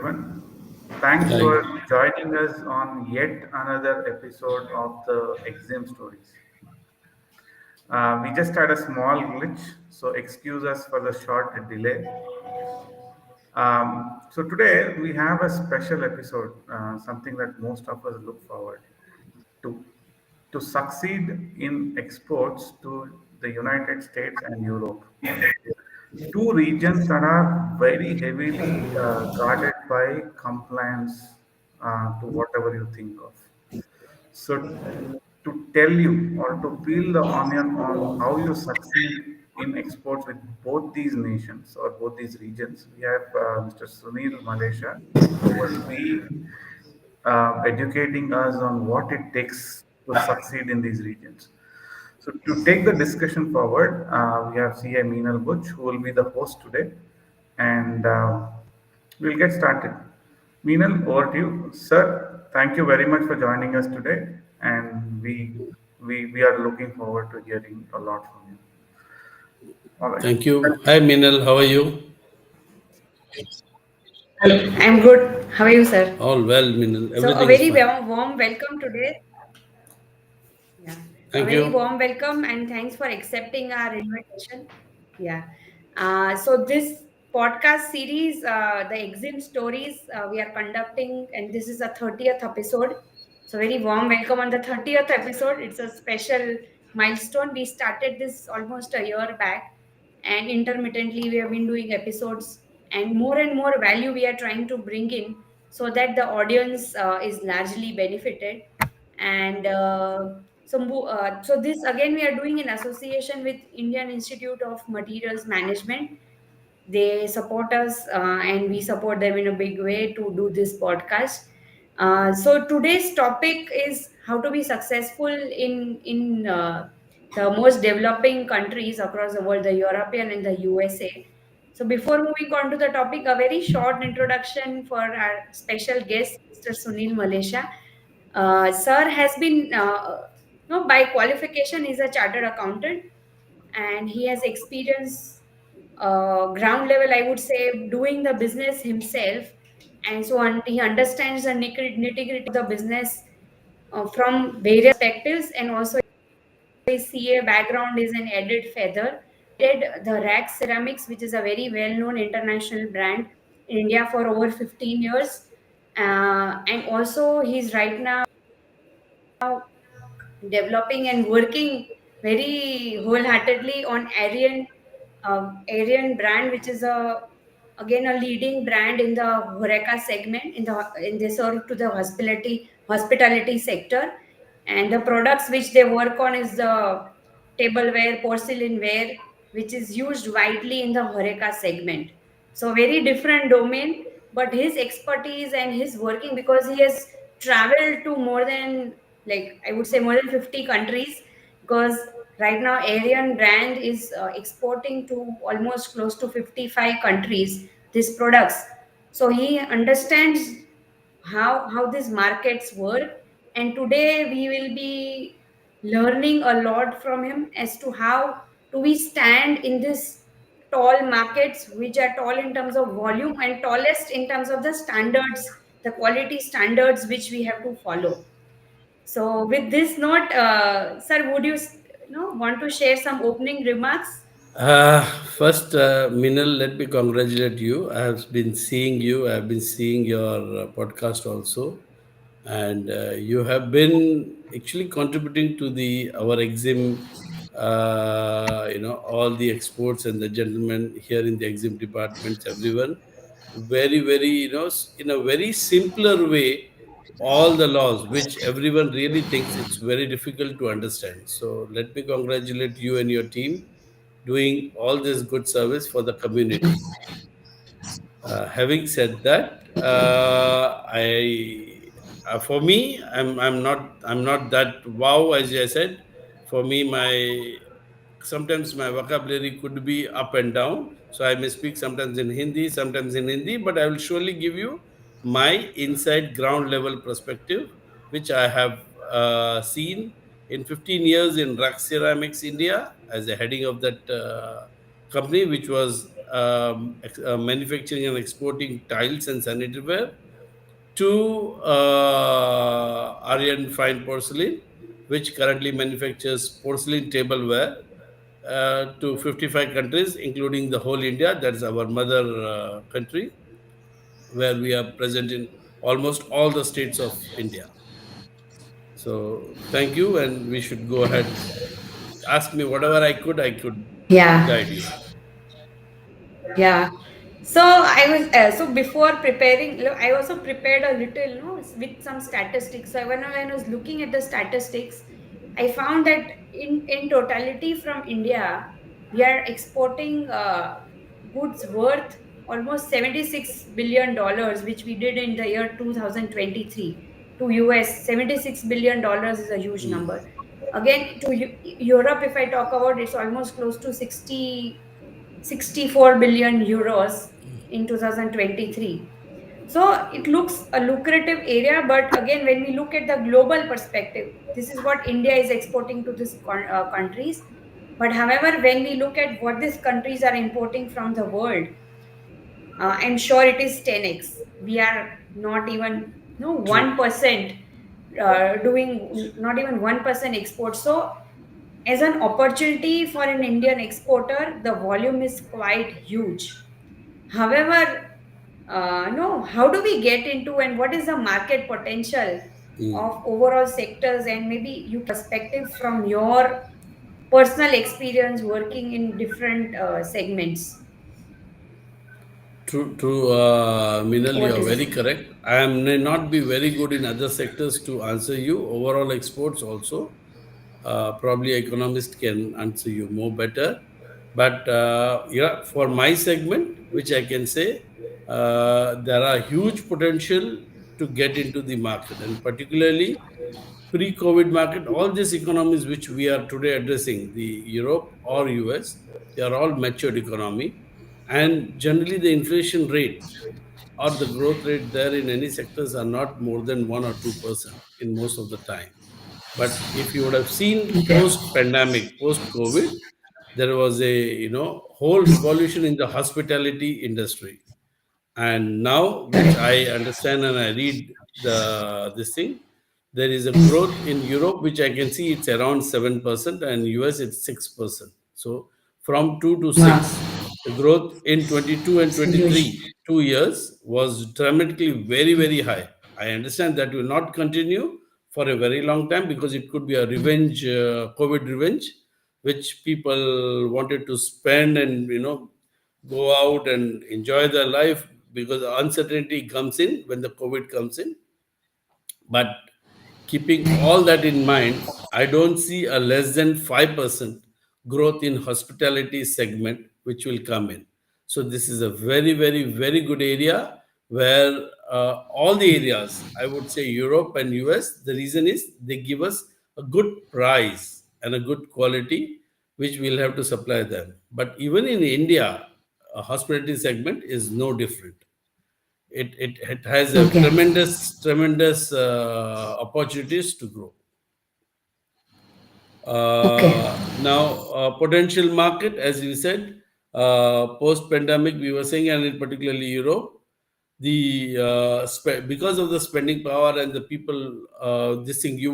everyone. Thanks Hi. for joining us on yet another episode of the Exam Stories. We just had a small glitch, so excuse us for the short delay. So today we have a special episode, something that most of us look forward to. To succeed in exports to the United States and Europe. Two regions that are very heavily guarded by compliance to whatever you think of. So, to tell you or to peel the onion on how you succeed in exports with both these nations or both these regions, we have Mr. Sunil Malaya, who will be educating us on what it takes to succeed in these regions. So to take the discussion forward, we have CA Meenal Butch, who will be the host today, and we'll get started. Meenal, over to you, sir. Thank you very much for joining us today, and we are looking forward to hearing a lot from you. All right. Thank you. Hi, Minal. How are you? Hello, I'm good. How are you, sir? All well, Minal. So, a Everything is very fine. warm welcome today. Yeah, a Thank very you. warm welcome and thanks for accepting our invitation. Yeah. So, this podcast series, the Exim Stories, we are conducting, and this is a 30th episode. So, very warm welcome on the 30th episode. It's a special milestone. We started this almost a year back, and intermittently, we have been doing episodes, and more value we are trying to bring in so that the audience is largely benefited. And so this again we are doing in association with Indian Institute of Materials Management. They support us, and we support them in a big way to do this podcast. So today's topic is how to be successful in the most developing countries across the world, the European and the USA. So before moving on to the topic, a very short introduction for our special guest, Mr. Sunil Malaya. Sir has been, no, by qualification, is a chartered accountant, and he has experience ground level, I would say, doing the business himself. And so on, he understands the nitty-gritty of the business from various perspectives, and also his CA background is an added feather. Did the Rack Ceramics, which is a very well-known international brand in India for over 15 years. And also he's right now developing and working very wholeheartedly on Aryan brand, which is a again a leading brand in the Horeca segment in the serve to the hospitality sector. And the products which they work on is the tableware, porcelainware, which is used widely in the Horeca segment. So very different domain, but his expertise and his working, because he has traveled to more than, like, I would say, more than 50 countries, because right now Aryan brand is exporting to almost close to 55 countries these products. So he understands how these markets work, and today we will be learning a lot from him as to how do we stand in this tall markets, which are tall in terms of volume and tallest in terms of the standards, the quality standards which we have to follow. So, with this note, sir, would you want to share some opening remarks? Uh, First, Minal, let me congratulate you. I have been seeing you. I have been seeing your podcast also, and you have been actually contributing to the our exim. All the exports and the gentlemen here in the exim departments, everyone, very, very, in a very simpler way, all the laws which everyone really thinks it's very difficult to understand. So let me congratulate you and your team doing all this good service for the community. Having said that, I for me, I'm not that wow as I said. For me, my sometimes my vocabulary could be up and down, so I may speak sometimes in Hindi, sometimes in Hindi, but I will surely give you my inside ground level perspective, which I have seen in 15 years in Rack Ceramics India as the heading of that company, which was manufacturing and exporting tiles and sanitary ware, to Aryan Fine Porcelain, which currently manufactures porcelain tableware to 55 countries, including the whole India. That's our mother country, where we are present in almost all the states of India. So thank you, and we should go ahead. Ask me whatever I could Yeah. guide you. Yeah. So I was so before preparing, look, I also prepared a little, with some statistics. So when I was looking at the statistics, I found that in totality from India, we are exporting goods worth almost $76 billion, which we did in the year 2023 to US. $76 billion is a huge number. Again, to Europe, if I talk about, it's almost close to 64 billion euros in 2023. So it looks a lucrative area, but again, when we look at the global perspective, this is what India is exporting to these countries. But however, when we look at what these countries are importing from the world, I'm sure it is 10x. We are not even no True. 1% doing, not even 1% export. So as an opportunity for an Indian exporter, the volume is quite huge. However, no, how do we get into, and what is the market potential of overall sectors, and maybe you perspective from your personal experience working in different segments? True, true, Minal, Over you to are you. very correct. I may not be very good in other sectors to answer you. Overall exports also, probably economist can answer you more better. But yeah, for my segment, which I can say, there are huge potential to get into the market, and particularly pre-COVID market, all these economies which we are today addressing, the Europe or US, they are all matured economy, and generally the inflation rate or the growth rate there in any sectors are not more than 1 or 2% in most of the time. But if you would have seen Okay. post-pandemic, post-COVID, there was a whole revolution in the hospitality industry, and now which Correct. I understand and I read this thing, there is a growth in Europe which I can see it's around 7%, and US it's 6%. So from 2 to Wow. 6, the growth in 22 and It's huge. 23 2 years was dramatically very high. I understand that will not continue for a very long time because it could be a revenge, COVID revenge, which people wanted to spend and go out and enjoy their life, because the uncertainty comes in when the COVID comes in. But keeping all that in mind, I don't see a less than 5% growth in hospitality segment which will come in. So this is a very good area where all the areas, I would say Europe and US, the reason is they give us a good price and a good quality which we'll have to supply them. But even in India, a hospitality segment is no different. It has a Okay. tremendous opportunities to grow. Okay. Now, potential market, as you said, post pandemic, we were saying, and in particularly Europe, the because of the spending power and the people, this thing you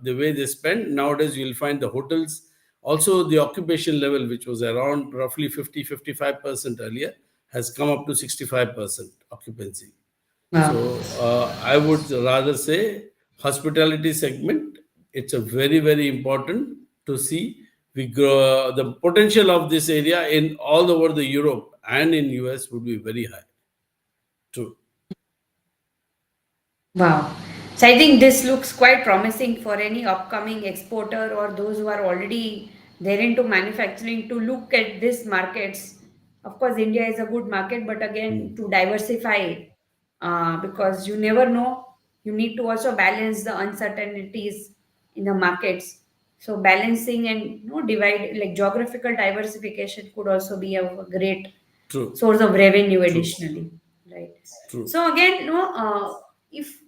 the way they spend nowadays, you'll find the hotels also the occupation level, which was around roughly 50-55% earlier, has come up to 65% occupancy. Wow. So I would rather say hospitality segment. It's a very important to see we grow. The potential of this area in all over the Europe and in US would be very high. True. Wow. So I think this looks quite promising for any upcoming exporter or those who are already there into manufacturing to look at these markets. Of course, India is a good market, but again, to diversify, because you never know. You need to also balance the uncertainties in the markets. So balancing and divide, like geographical diversification could also be a great True. source of revenue True. additionally, right? True. So again, if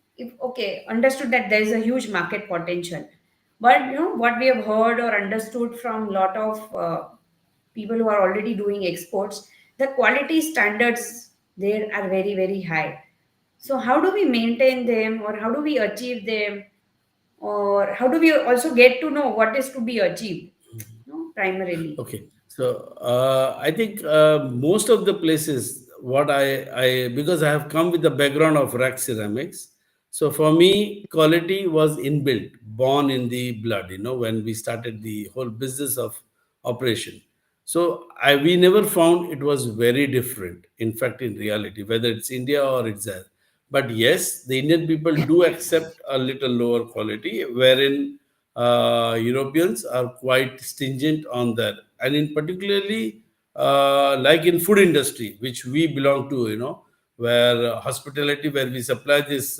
okay, understood that there is a huge market potential, but what we have heard or understood from lot of people who are already doing exports, the quality standards there are very, very high. So how do we maintain them, or how do we achieve them, or how do we also get to know what is to be achieved, no, primarily? Okay, so I think most of the places, what I because I have come with the background of rack ceramics, so for me, quality was inbuilt, born in the blood. When we started the whole business of operation, so we never found it was very different. In fact, in reality, whether it's India or it's there, but yes, the Indian people do accept a little lower quality, wherein Europeans are quite stringent on that, and in particularly like in food industry, which we belong to, where hospitality, where we supply this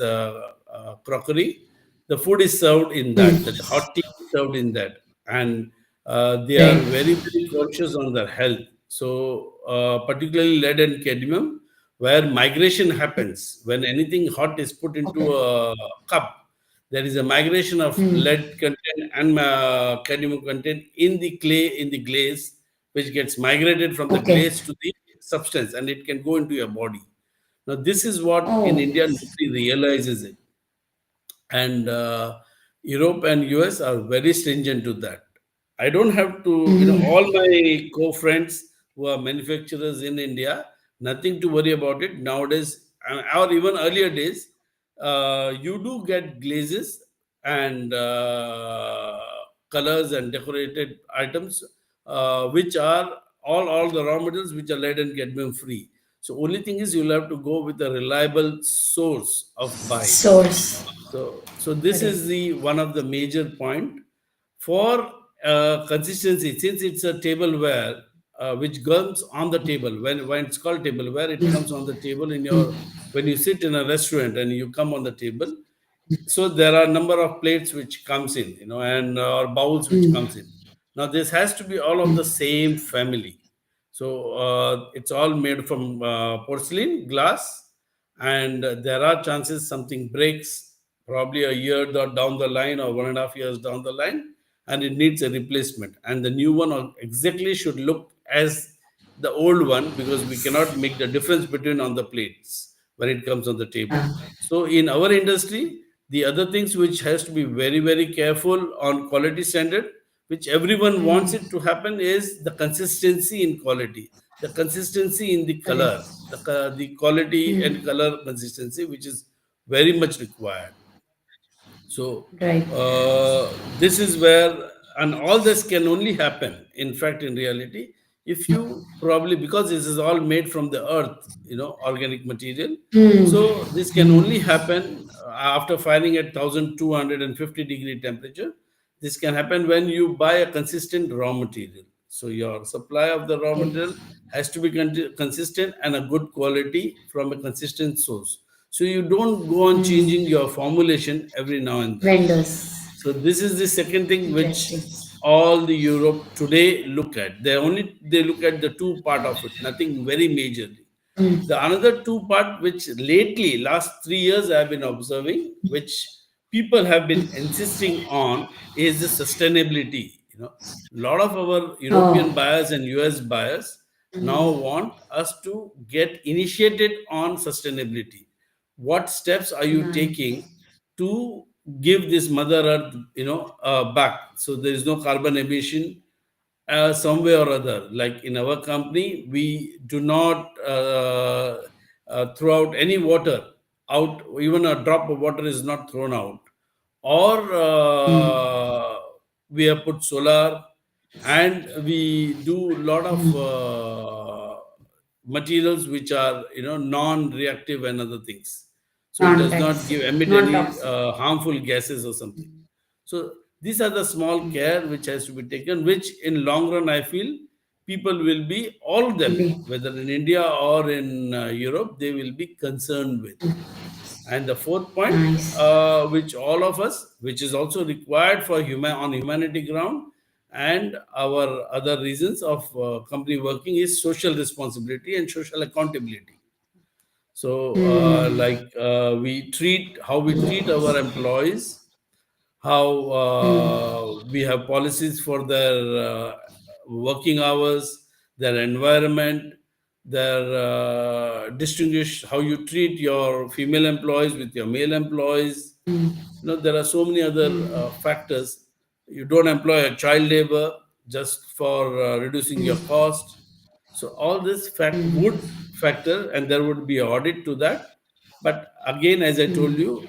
crockery, the food is served in that. That hot tea is served in that, and they are Right. very very conscious on their health. So particularly lead and cadmium, where migration happens when anything hot is put into Okay. a cup, there is a migration of Hmm. lead content and cadmium content in the clay, in the glaze, which gets migrated from the Okay. glaze to the substance, and it can go into your body. Now, this is what in Oh. India nobody realizes it, and Europe and US are very stringent to that. I don't have to, all Hmm. my co-friends who are manufacturers in India, nothing to worry about it nowadays, or even earlier days. You do get glazes and colors and decorated items, which are all the raw materials which are lead and cadmium free. So only thing is you'll have to go with a reliable source of buy. Source. So this Correct. is the one of the major point for consistency. Since it's a tableware which comes on the table, when it's called tableware, it comes on the table in your, when you sit in a restaurant and you come on the table. So there are number of plates which comes in, and or bowls which comes in. Now this has to be all of the same family. So it's all made from porcelain, glass, and there are chances something breaks probably a year down the line or 1.5 years down the line, and it needs a replacement. And the new one exactly should look as the old one, because we cannot make the difference between on the plates when it comes on the table. Yeah. So in our industry, the other things which has to be very very careful on quality standard, which everyone wants it to happen, is the consistency in quality, the consistency in the Correct. color, the quality and color consistency, which is very much required. So Right. this is where, and all this can only happen, in fact, in reality, if you probably, because this is all made from the earth, organic material. So this can only happen after firing at 1250-degree temperature. This can happen when you buy a consistent raw material. So your supply of the raw Okay. material has to be consistent and a good quality from a consistent source. So you don't go on changing your formulation every now and then. Vendors. So this is the second thing which Interesting. all the Europe today look at. They look at the two part of it, nothing very majorly. The another two part which lately last 3 years I have been observing, which people have been insisting on, is the sustainability. A lot of our European Oh, buyers and US buyers now want us to get initiated on sustainability. What steps are you nice. taking to give this mother earth, back, so there is no carbon emission some way or other. Like in our company, we do not throw out any water out. Even a drop of water is not thrown out. Or we have put solar, and we do a lot of materials which are non-reactive and other things, so it does not Non-toxic. give emit any Non-toxic. harmful gases or something. So these are the small care which has to be taken, which in long run I feel people will be, all of them, Be whether in India or in Europe, they will be concerned with. And the fourth point, nice. which all of us, which is also required for human on humanity ground, and our other reasons of company working, is social responsibility and social accountability. So, how we treat our employees, how we have policies for their working hours, their environment, their distinguish how you treat your female employees with your male employees. There are so many other factors. You don't employ a child labor just for reducing your cost. So all this fact would factor, and there would be audit to that. But again, as I told you,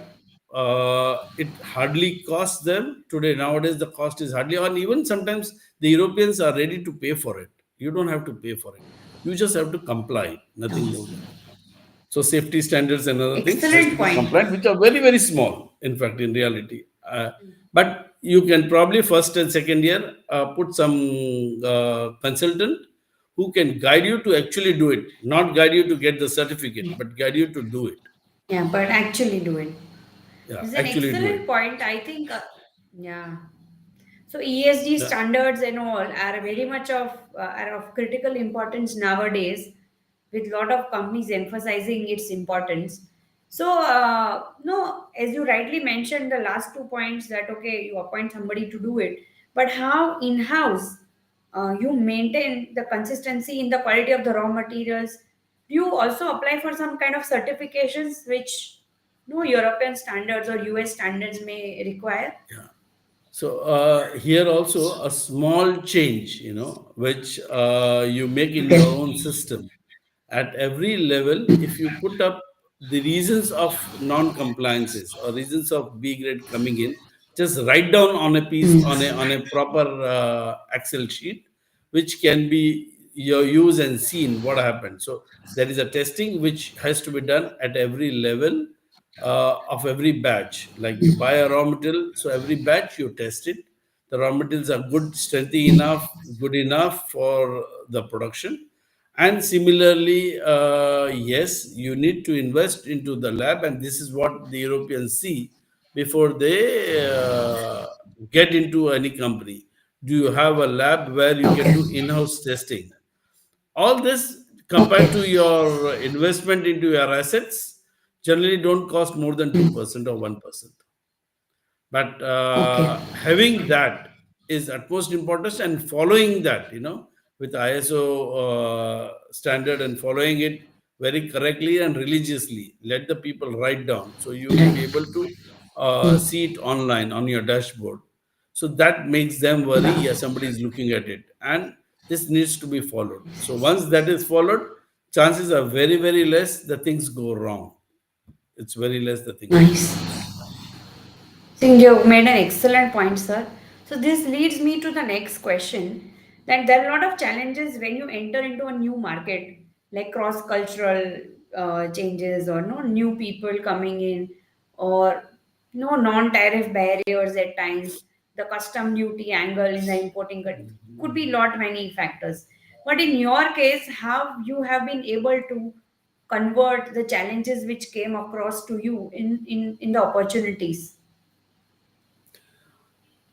it hardly costs them today. Nowadays, the cost is hardly, or even sometimes the Europeans are ready to pay for it. You don't have to pay for it. You just have to comply, nothing more than. So safety standards and other things has to Excellent be point. compliant, which are very, very small, in fact, in reality. But you can probably first and second year put some consultant who can guide you to actually do it, not guide you to get the certificate, but guide you to do it. Yeah, but actually do it. Yeah, This is an actually do it. excellent point. I think, yeah. So ESG Yeah. standards and all are very much are of critical importance nowadays, with lot of companies emphasizing its importance. So no, as you rightly mentioned, the last 2 points that okay, you appoint somebody to do it, but how in house you maintain the consistency in the quality of the raw materials? Do you also apply for some kind of certifications which no European standards or US standards may require? Yeah. So here also a small change, which you make in your Okay. own system. At every level, if you put up the reasons of non-compliances or reasons of B grade coming in, just write down on a piece on a proper Excel sheet, which can be your use and seen what happened. So there is a testing which has to be done at every level of every batch. Like you buy a raw material, so every batch you test it. The raw materials are good, strengthy enough, good enough for the production. And similarly, yes, you need to invest into the lab, and this is what the Europeans see before they get into any company. Do you have a lab where you can Okay. do in-house testing? All this compared Okay. to your investment into your assets generally don't cost more than 2% or 1%. But Okay. having that is utmost importance, and following that, with ISO standard, and following it very correctly and religiously. Let the people write down so you will be able to see it online on your dashboard. So that makes them worry, yeah, somebody is looking at it, and this needs to be followed. So once that is followed, chances are very, very less the things go wrong. It's very less the things go wrong. Nice. Think you've made an excellent point, sir. So this leads me to the next question. That there are a lot of challenges when you enter into a new market, like cross-cultural changes, or no new people coming in, or no non-tariff barriers at times. The custom duty angle in the importing could be lot many factors. But in your case, how you have been able to convert the challenges which came across to you in the opportunities?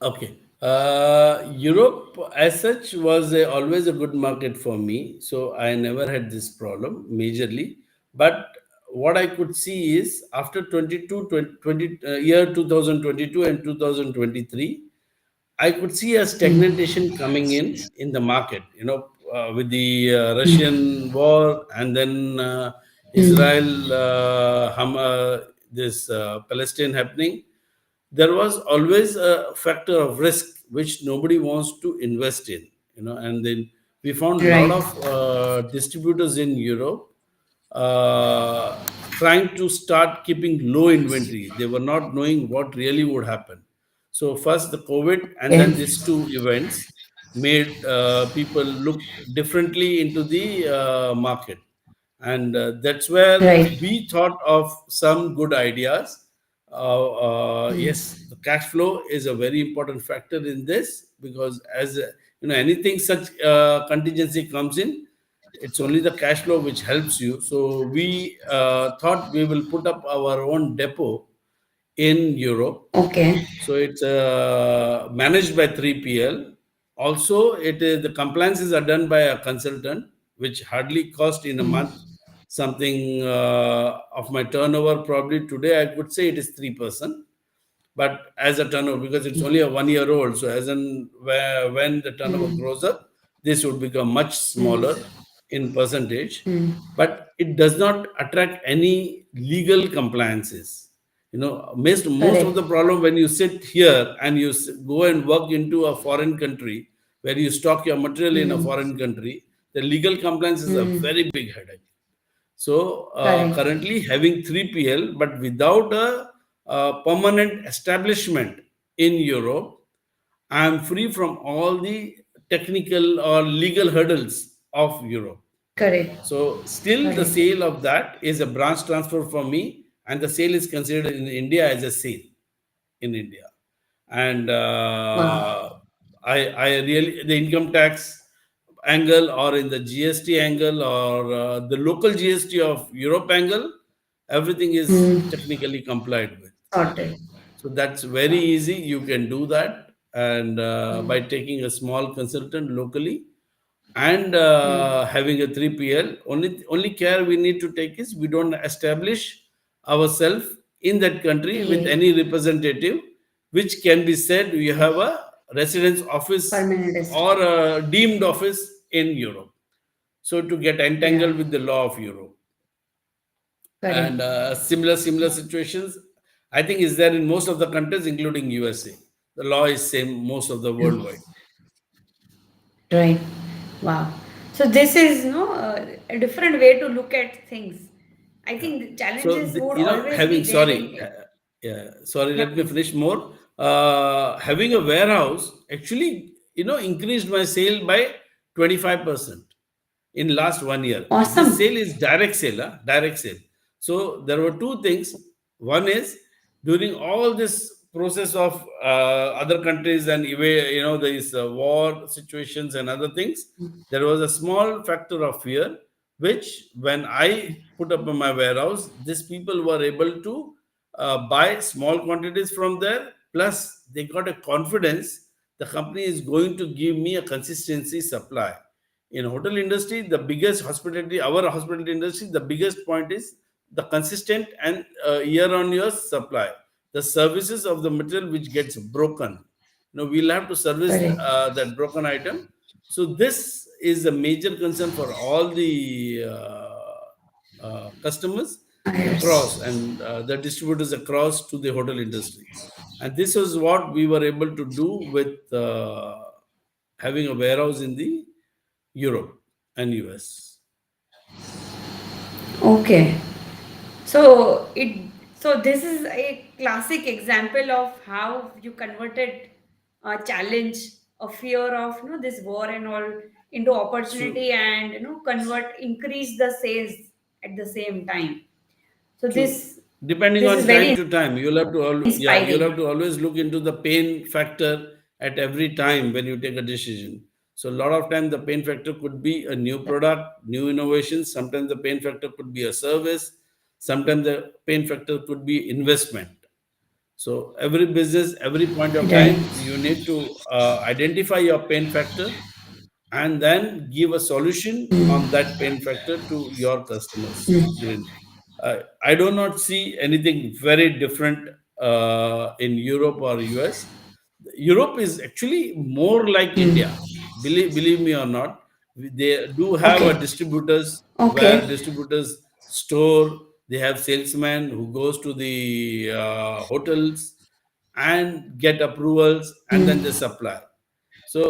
Okay. Europe, as such, was always a good market for me. So I never had this problem majorly. But what I could see is after 20, year 2022 and 2023, I could see a stagnation coming in the market. With the Russian war, and then Israel, this Palestine happening, there was always a factor of risk which nobody wants to invest in. And then we found a lot Right. of distributors in Europe uh, trying to start keeping low inventory. They were not knowing what really would happen. So first the COVID, and then Okay. these two events made people look differently into the market. And that's where Right. we thought of some good ideas. Yes, the cash flow is a very important factor in this, because as anything such contingency comes in, it's only the cash flow which helps you. So we thought we will put up our own depot in Europe. Okay. So it's managed by 3PL. Also, it is the compliances are done by a consultant, which hardly cost in a month something of my turnover. Probably today I could say it is 3%, but as a turnover, because it's only a 1 year old. So as in when the turnover grows up, this would become much smaller. in percentage, Mm. but it does not attract any legal compliances. Most of Correct. the problem when you sit here and you go and work into a foreign country where you stock your material in a Mm. foreign country, the legal compliance is a Mm. very big headache. So Correct. currently having 3PL, but without a permanent establishment in Europe, I am free from all the technical or legal hurdles of Europe. Correct. So still the Correct. sale of that is a branch transfer for me, and the sale is considered in India as a sale in India. And Wow. I really the income tax angle or in the GST angle or the local GST of Europe angle, everything is Mm. technically complied with. Sorted. So that's very easy. You can do that, and by Mm. taking a small consultant locally and Mm. having a 3PL, only care we need to take is we don't establish ourselves in that country with Yeah. any representative, which can be said we have a residence office Permanent est- or a deemed office in Europe. So to get Yeah. entangled with the law of Europe Correct. and similar situations, I think is there in most of the countries, including USA. The law is same most of the worldwide. Right. Wow. So this is no a different way to look at things. I Yeah. think the So, challenges would always having, be there in sorry, yeah, sorry, yeah, let me please. finish more. Having a warehouse actually, increased my sale by 25% in last 1 year. This Awesome. sale is direct sale, huh? Direct sale. So there were two things. One is during all this process of other countries and these war situations and other things, there was a small factor of fear, which when I put up in my warehouse, these people were able to buy small quantities from there. Plus, they got a confidence the company is going to give me a consistency supply. In hotel industry, the biggest hospitality, our hospitality industry, the biggest point is the consistent and year on year supply. The services of the material which gets broken, we'll have to service Correct. that broken item. So this is a major concern for all the customers across Yes. and the distributors across to the hotel industry. And this is what we were able to do with having a warehouse in the Europe and US. Okay. So so this is a classic example of how you converted a challenge, a fear of this war and all into True, opportunity and increase the sales at the same time. So true. this Depending this is on time very to time, you'll have inspiring. to always look into the pain factor at every time when you take a decision. So a lot of time the pain factor could be a new product, new innovations. Sometimes the pain factor could be a service. Sometimes the pain factor could be investment. So every business, every point of Right. time, you need to identify your pain factor and then give a solution on that pain factor to your customers. I do not see anything very different in Europe or US. Europe is actually more like India. Believe me or not, they do have a Okay. distributors where Okay. distributors store. They have salesmen who goes to the hotels and get approvals and then they supply. So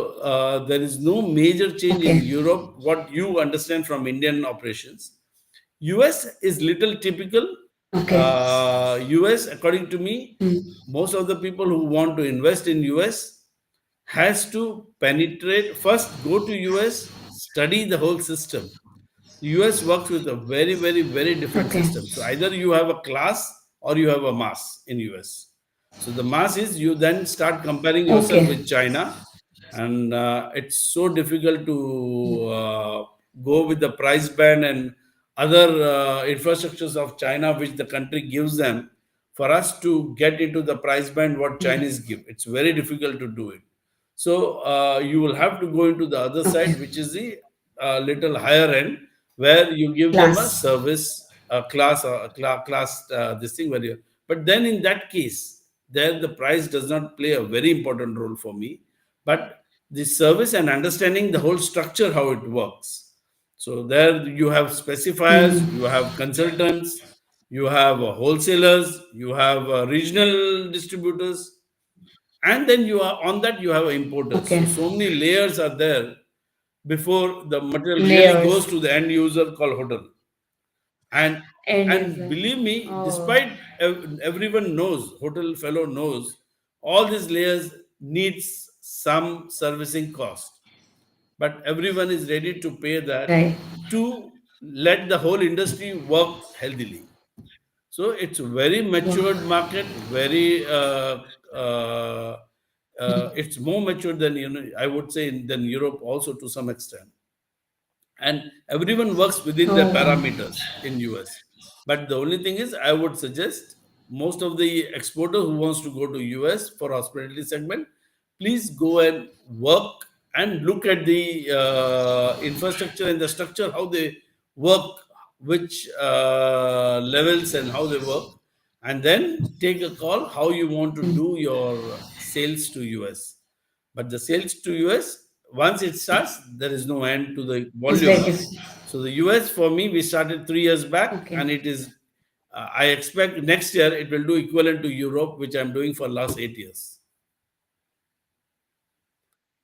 there is no major change in Okay. Europe. What you understand from Indian operations, US is little typical. Okay. US, according to me, most of the people who want to invest in US has to penetrate first. Go to US, study the whole system. US works with a very different Okay. system. So either you have a class or you have a mass in US. So the mass is you then start comparing yourself Okay. with China, and it's so difficult to go with the price band and other infrastructures of China, which the country gives them, for us to get into the price band what Chinese give. It's very difficult to do it. So you will have to go into the other Okay. side, which is the little higher end, where you give them a Class. service, a class, or class this thing. Where you, but then in that case, there the price does not play a very important role for me, but the service and understanding the whole structure how it works. So there you have specifiers, you have consultants, you have wholesalers, you have regional distributors, and then you are on that you have importers. Okay. So many layers are there before the material really goes Layers. to the end user called hotel. And End and user. believe me, Oh, despite everyone knows, hotel fellow knows, all these layers needs some servicing cost, but everyone is ready to pay that right. to let the whole industry work healthily. So it's a very matured Wow. market, very uh, it's more mature than, I would say, than Europe also to some extent, and everyone works within their Oh, wow. parameters in US. But the only thing is, I would suggest most of the exporter who wants to go to US for hospitality segment, please go and work and look at the infrastructure and the structure, how they work, which levels and how they work, and then take a call how you want to do your sales to US. But the sales to US, once it starts, there is no end to the It's very volume. different. So the US for me, we started 3 years back, Okay. and it is. I expect next year it will do equivalent to Europe, which I'm doing for last 8 years.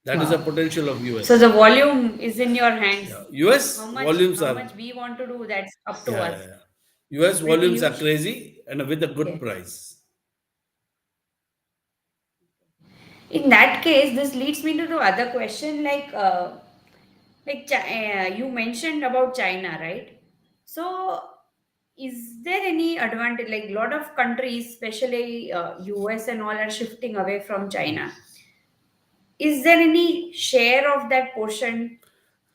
That is the Wow. potential of So the US. volume is in your hands. Yeah, US How much volumes how are, much we want to do, that's up to yeah, us. yeah, yeah. US Pretty volumes are huge. crazy and with a good Okay. price. In that case, this leads me to the other question, you mentioned about China, right? So is there any advantage, like a lot of countries, especially US and all, are shifting away from China? Is there any share of that portion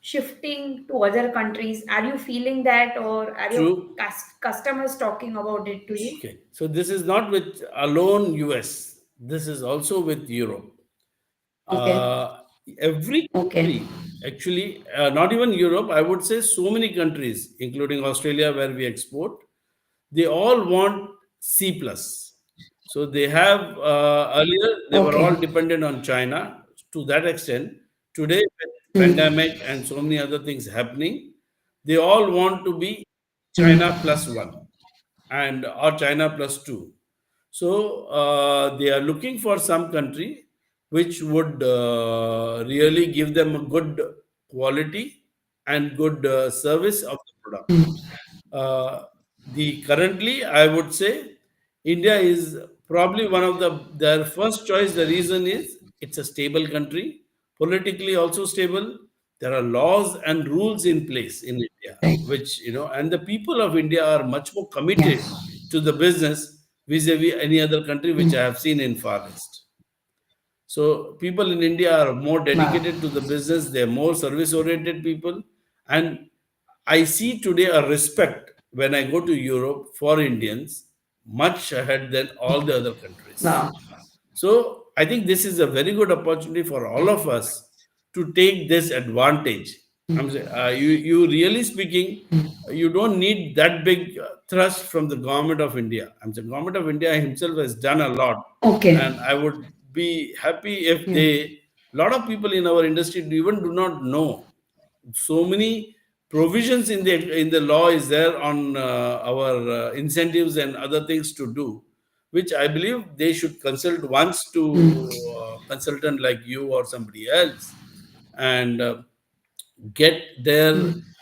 shifting to other countries? Are you feeling that, or are your True. customers talking about it to you? Okay. So this is not with alone US. This is also with Europe. Okay. uh, every Okay. country actually, not even Europe, I would say so many countries including Australia where we export, they all want C plus. So they have, earlier they were all Okay. dependent on China to that extent. Today with Hmm. pandemic and so many other things happening, they all want to be Hmm. China plus one and or China plus two. So they are looking for some country which would really give them a good quality and good service of the product. Uh, the currently, I would say, India is probably one of their first choice. The reason is it's a stable country, politically also stable. There are laws and rules in place in India, Right. which, and the people of India are much more Yeah. committed to the business vis-a-vis any other country which I have seen in Far East. So people in India are more Wow. dedicated to the business. They're more service-oriented people, and I see today a respect when I go to Europe for Indians much ahead than all the other countries. Wow. So I think this is a very good opportunity for all of us to take this advantage. I'm saying, you really speaking, you don't need that big thrust from the government of India. I'm saying government of India himself has done a lot, Okay. and I would be happy if Yeah. they. Lot of people in our industry even do not know so many provisions in the law is there on our incentives and other things to do, which I believe they should consult once to consultant like you or somebody else, and get their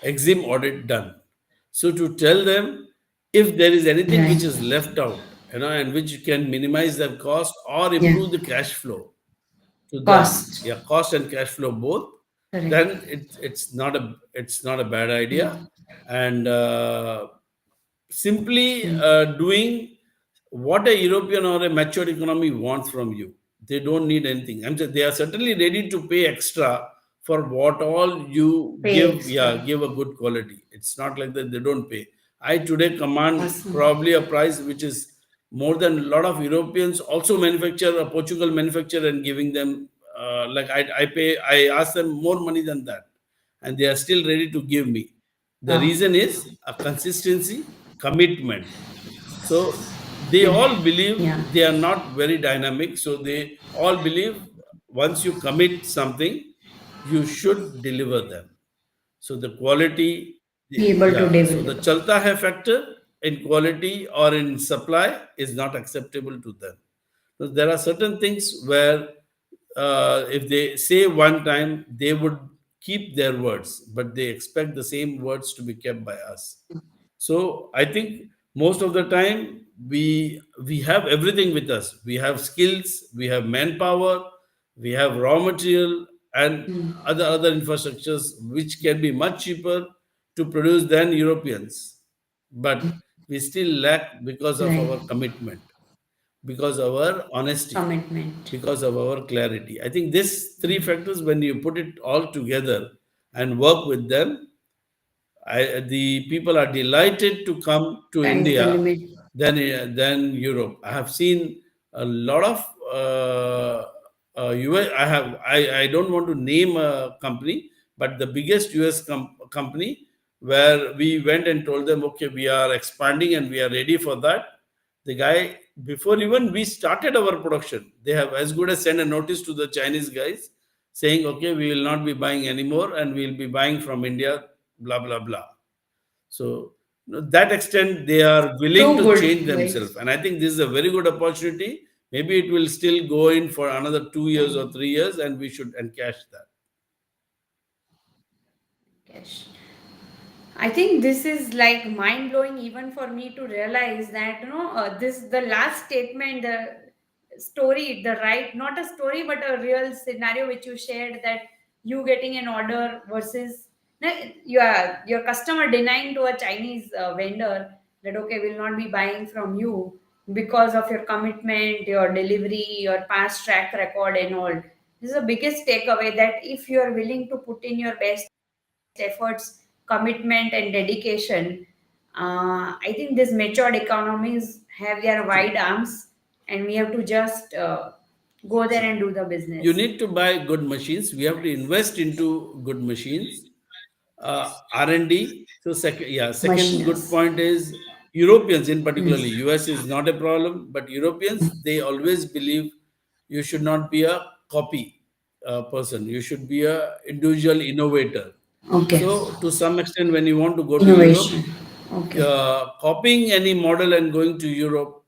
exim audit done. So to tell them if there is anything which Right. is left out, and which can minimize their cost or Yeah. improve the cash flow to them, Cost. yeah, cost and cash flow both, Correct. then it's not a bad idea. And simply doing what a European or a matured economy wants from you. They don't need anything. They are certainly ready to pay extra for what all you Pay give. Yeah, extra. give a good quality. It's not like that they don't pay. I today command Awesome. probably a price which is more than a lot of Europeans also manufacture, Portugal manufacture, and giving them, like I pay, I ask them more money than that, and they are still ready to give me. The Wow. reason is a consistency, commitment. So they Yeah. all believe Yeah. they are not very dynamic. So they all believe once you commit something, you should deliver them. So the quality, Be able to yeah. So the develop. chalta hai factor in quality or in supply is not acceptable to them. So there are certain things where if they say one time, they would keep their words, but they expect the same words to be kept by us. So I think most of the time we have everything with us. We have skills, we have manpower, we have raw material and other infrastructures which can be much cheaper to produce than Europeans. But we still lack because of Right. our commitment, because of our honesty, Commitment. because of our clarity. I think these three factors, when you put it all together and work with them, the people are delighted to come to Sky is the India limit. than Europe. I have seen a lot of US. I don't want to name a company, but the biggest US company where we went and told them, okay, we are expanding and we are ready for that. The guy, before even we started our production, they have as good as sent a notice to the Chinese guys saying, okay, we will not be buying anymore and we will be buying from India, blah, blah, blah. So, that extent, they are willing Too to change good, right? themselves. And I think this is a very good opportunity. Maybe it will still go in for another 2 years or Right. 3 years, and we should encash that. Cash. I think this is like mind blowing even for me to realize that this the last statement, the story, the right, not a story but a real scenario which you shared, that you getting an order versus your customer denying to a Chinese vendor that okay, will not be buying from you because of your commitment, your delivery, your past track record and all. This is the biggest takeaway, that if you are willing to put in your best efforts, commitment, and dedication, I think these matured economies have their wide arms, and we have to just go there and do the You business. need to buy good machines. We have to Right. invest into good machines. R&D. So second, yeah, second good Machines. point is Europeans in particularly. Yes. US is not a problem, but Europeans, they always believe you should not be a copy person. You should be a individual innovator. Okay. So to some extent, when you want to go to Europe, Innovation. Okay. copying any model and going to Europe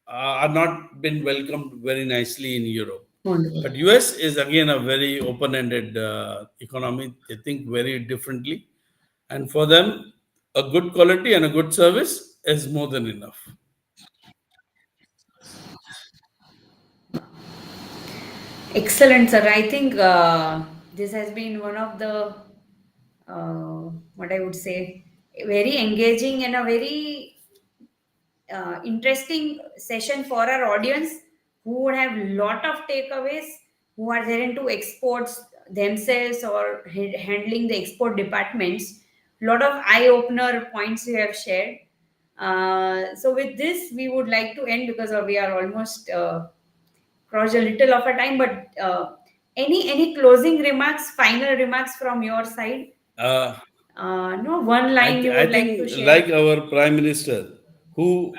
are not been welcomed very nicely in Europe. Wonderful. But US is again a very open-ended economy. They think very differently, and for them, a good quality and a good service is more than enough. Excellent, sir. I think this has been one of the what I would say, very engaging and a very interesting session for our audience, who would have lot of takeaways, who are there into exports themselves or handling the export departments. Lot of eye opener points you have shared. So with this we would like to end, because we are almost crossed a little of a time, but any closing remarks, final remarks from your side? Uh, No, one line you I would like to think share. like our prime minister, who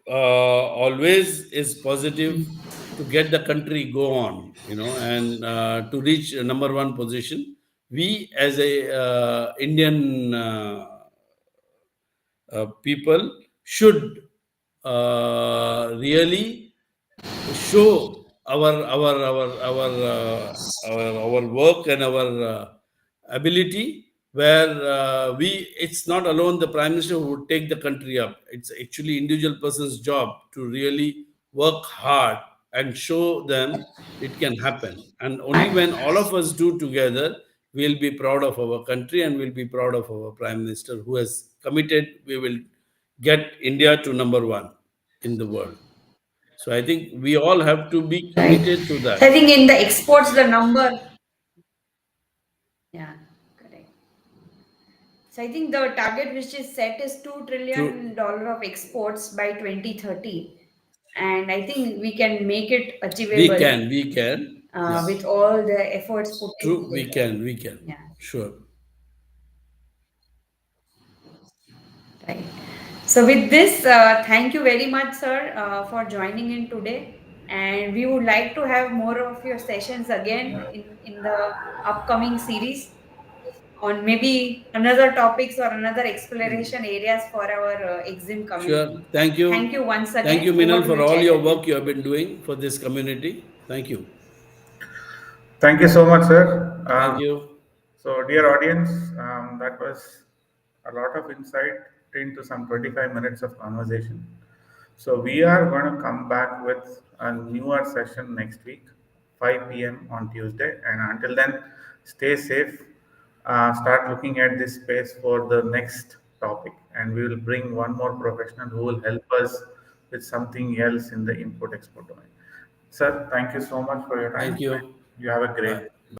always is positive to get the country go on, and to reach number one position. We as a Indian people should really show our work and our ability, where we it's not alone the prime minister who would take the country up. It's actually individual person's job to really work hard and show them it can happen, and only when all of us do together, we'll be proud of our country and we'll be proud of our prime minister who has committed we will get India to number one in the world. So I think we all have to be Right. committed to that. So I think in the exports, the number, yeah, correct. So I think the target which is set is $2 trillion True, dollar of exports by 2030. And I think we can make it we achievable can, we can. Yeah, with all the efforts put in true, together. we can. Yeah, Sure. right. So with this, thank you very much, sir, for joining in today. And we would like to have more of your sessions again in the upcoming series. on maybe another topics or another exploration areas for our exim Sure. community. Thank Thank you. you once Thank again. you, Over Minal, to for you, all your Chaitanya. work you have been doing for this community. Thank you. Thank you so much, sir. Thank you. So, dear audience, that was a lot of insight into some 25 minutes of conversation. So, we are going to come back with a newer session next week, 5 p.m. on Tuesday. And until then, stay safe. Start looking at this space for the next topic. And we will bring one more professional who will help us with something else in the import export domain. Sir, thank you so much for your Thank time. you. You have a great Bye.